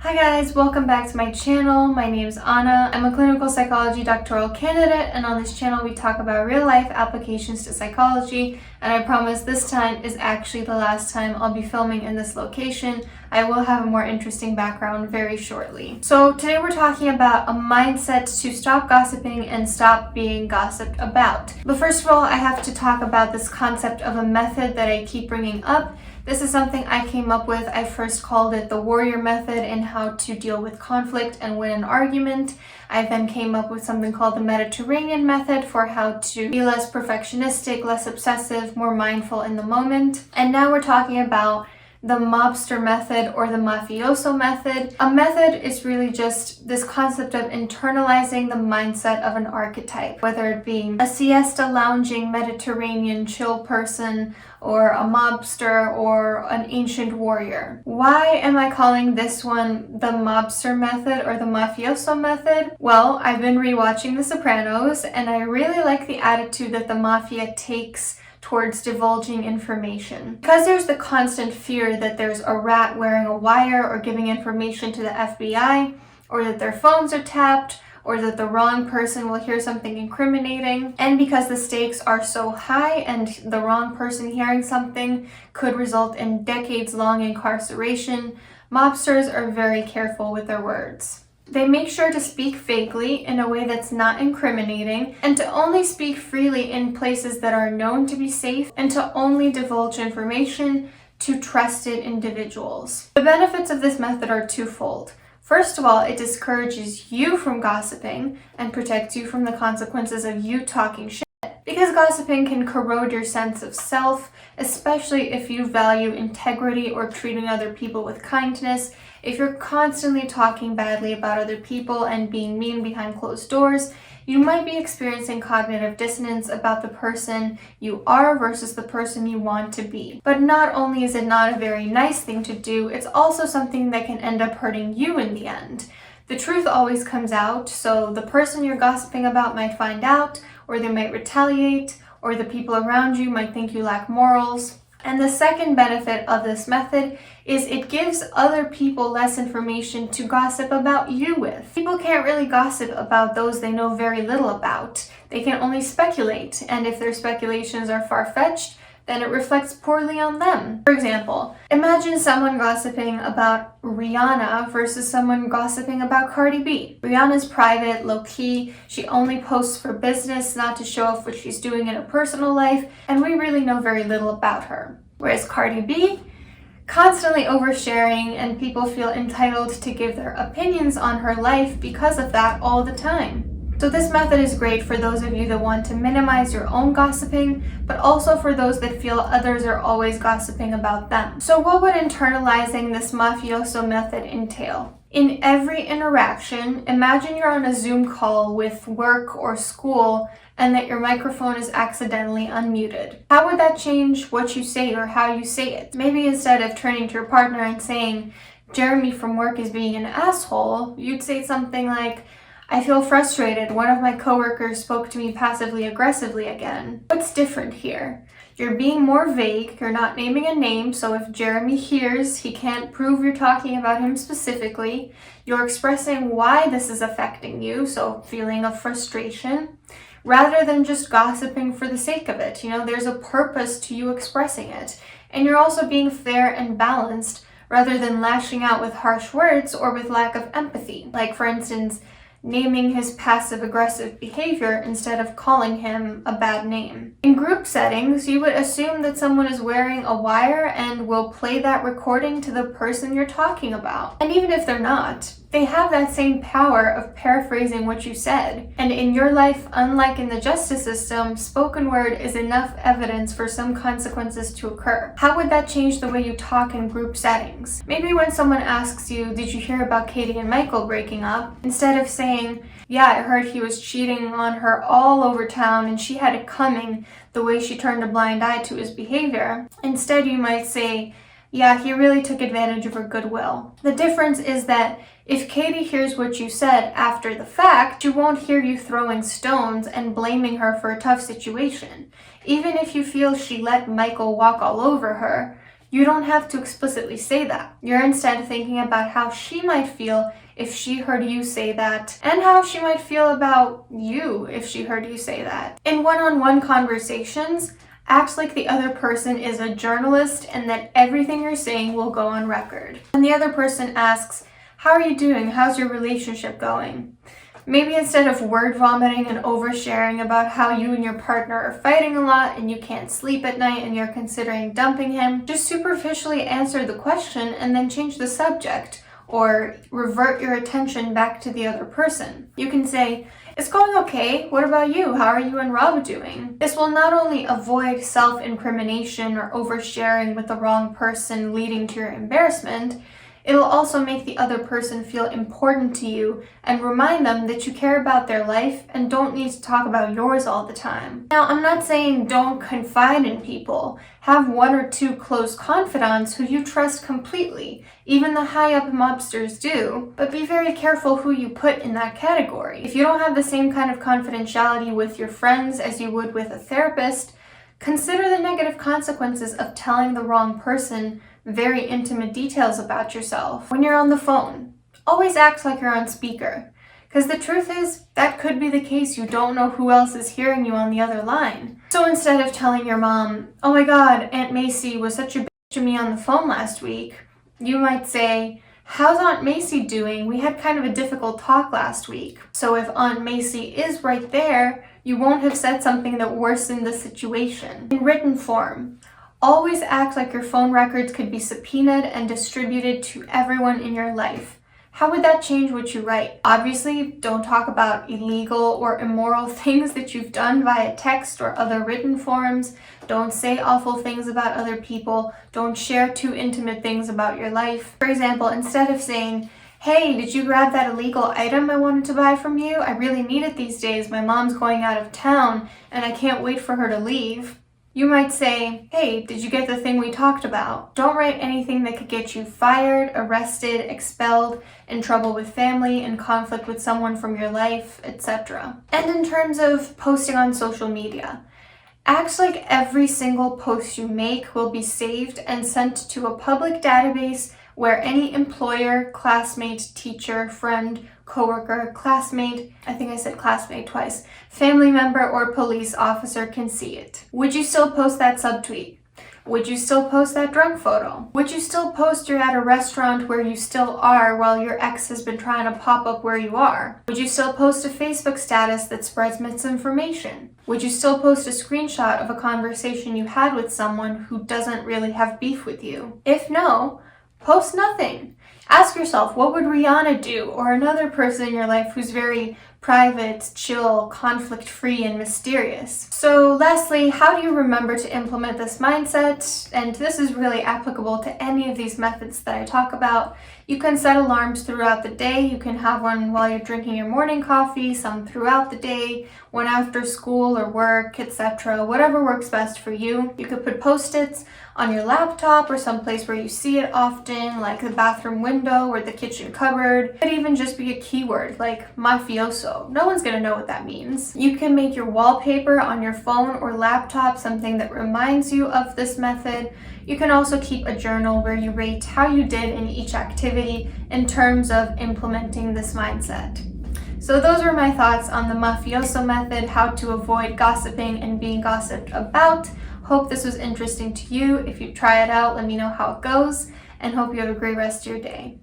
Hi guys, welcome back to my channel. My name is Anna. I'm a clinical psychology doctoral candidate, and on this channel we talk about real life applications to psychology, and I promise this time is actually the last time I'll be filming in this location. I will have a more interesting background very shortly. So today we're talking about a mindset to stop gossiping and stop being gossiped about. But first of all, I have to talk about this concept of a method that I keep bringing up. This is something I came up with. I first called it the warrior method in how to deal with conflict and win an argument. I then came up with something called the Mediterranean method for how to be less perfectionistic, less obsessive, more mindful in the moment. And now we're talking about the mobster method or the mafioso method. A method is really just this concept of internalizing the mindset of an archetype, whether it be a siesta lounging Mediterranean chill person or a mobster or an ancient warrior. Why am I calling this one the mobster method or the mafioso method? Well, I've been rewatching The Sopranos and I really like the attitude that the mafia takes towards divulging information. Because there's the constant fear that there's a rat wearing a wire or giving information to the FBI, or that their phones are tapped, or that the wrong person will hear something incriminating. And because the stakes are so high and the wrong person hearing something could result in decades-long incarceration, mobsters are very careful with their words. They make sure to speak vaguely in a way that's not incriminating, and to only speak freely in places that are known to be safe, and to only divulge information to trusted individuals. The benefits of this method are twofold. First of all, it discourages you from gossiping and protects you from the consequences of you talking shit. Because gossiping can corrode your sense of self, especially if you value integrity or treating other people with kindness. If you're constantly talking badly about other people and being mean behind closed doors, you might be experiencing cognitive dissonance about the person you are versus the person you want to be. But not only is it not a very nice thing to do, it's also something that can end up hurting you in the end. The truth always comes out, so the person you're gossiping about might find out, or they might retaliate, or the people around you might think you lack morals. And the second benefit of this method is it gives other people less information to gossip about you with. People can't really gossip about those they know very little about. They can only speculate, and if their speculations are far-fetched, then it reflects poorly on them. For example, imagine someone gossiping about Rihanna versus someone gossiping about Cardi B. Rihanna's private, low-key, she only posts for business, not to show off what she's doing in her personal life, and we really know very little about her. Whereas Cardi B, constantly oversharing, and people feel entitled to give their opinions on her life because of that all the time. So this method is great for those of you that want to minimize your own gossiping, but also for those that feel others are always gossiping about them. So what would internalizing this mafioso method entail? In every interaction, imagine you're on a Zoom call with work or school and that your microphone is accidentally unmuted. How would that change what you say or how you say it? Maybe instead of turning to your partner and saying, "Jeremy from work is being an asshole," you'd say something like, "I feel frustrated. One of my coworkers spoke to me passively aggressively again." What's different here? You're being more vague. You're not naming a name, so if Jeremy hears, he can't prove you're talking about him specifically. You're expressing why this is affecting you, so feeling of frustration, rather than just gossiping for the sake of it. There's a purpose to you expressing it. And you're also being fair and balanced, rather than lashing out with harsh words or with lack of empathy. Like, for instance, naming his passive-aggressive behavior instead of calling him a bad name. In group settings, you would assume that someone is wearing a wire and will play that recording to the person you're talking about. And even if they're not, they have that same power of paraphrasing what you said. And in your life, unlike in the justice system, spoken word is enough evidence for some consequences to occur. How would that change the way you talk in group settings? Maybe when someone asks you, "Did you hear about Katie and Michael breaking up?" instead of saying, "Yeah, I heard he was cheating on her all over town and she had it coming the way she turned a blind eye to his behavior," instead you might say, "Yeah, he really took advantage of her goodwill." The difference is that if Katie hears what you said after the fact, she won't hear you throwing stones and blaming her for a tough situation. Even if you feel she let Michael walk all over her, You don't have to explicitly say that. You're instead thinking about how she might feel if she heard you say that, and how she might feel about you if she heard you say that. In one-on-one conversations, act like the other person is a journalist and that everything you're saying will go on record. When the other person asks, "How are you doing? How's your relationship going?" Maybe instead of word vomiting and oversharing about how you and your partner are fighting a lot and you can't sleep at night and you're considering dumping him, just superficially answer the question and then change the subject, or revert your attention back to the other person. You can say, "It's going okay. What about you? How are you and Rob doing?" This will not only avoid self-incrimination or oversharing with the wrong person leading to your embarrassment, it'll also make the other person feel important to you and remind them that you care about their life and don't need to talk about yours all the time. Now, I'm not saying don't confide in people. Have one or two close confidants who you trust completely. Even the high-up mobsters do. But be very careful who you put in that category. If you don't have the same kind of confidentiality with your friends as you would with a therapist, consider the negative consequences of telling the wrong person very intimate details about yourself. When you're on the phone, always act like you're on speaker. Because the truth is, that could be the case. You don't know who else is hearing you on the other line. So instead of telling your mom, "Oh my God, Aunt Macy was such a bitch to me on the phone last week," you might say, "How's Aunt Macy doing? We had kind of a difficult talk last week." So if Aunt Macy is right there, you won't have said something that worsened the situation. In written form, always act like your phone records could be subpoenaed and distributed to everyone in your life. How would that change what you write? Obviously, don't talk about illegal or immoral things that you've done via text or other written forms. Don't say awful things about other people. Don't share too intimate things about your life. For example, instead of saying, "Hey, did you grab that illegal item I wanted to buy from you? I really need it these days. My mom's going out of town and I can't wait for her to leave." You might say, "Hey, did you get the thing we talked about?" Don't write anything that could get you fired, arrested, expelled, in trouble with family, in conflict with someone from your life, etc. And in terms of posting on social media, act like every single post you make will be saved and sent to a public database where any employer, classmate, teacher, friend, coworker, classmate, I think I said classmate twice, family member, or police officer can see it. Would you still post that subtweet? Would you still post that drunk photo? Would you still post you're at a restaurant where you still are while your ex has been trying to pop up where you are? Would you still post a Facebook status that spreads misinformation? Would you still post a screenshot of a conversation you had with someone who doesn't really have beef with you? If no, post nothing. Ask yourself, what would Rihanna do, or another person in your life who's very private, chill, conflict-free, and mysterious? So lastly, how do you remember to implement this mindset? And this is really applicable to any of these methods that I talk about. You can set alarms throughout the day. You can have one while you're drinking your morning coffee, some throughout the day, one after school or work, etc. Whatever works best for you. You could put post-its on your laptop or someplace where you see it often, like the bathroom window or the kitchen cupboard. It could even just be a keyword like mafioso. No one's gonna know what that means. You can make your wallpaper on your phone or laptop something that reminds you of this method. You can also keep a journal where you rate how you did in each activity in terms of implementing this mindset. So those were my thoughts on the mafioso method, how to avoid gossiping and being gossiped about. Hope this was interesting to you. If you try it out, let me know how it goes, and hope you have a great rest of your day.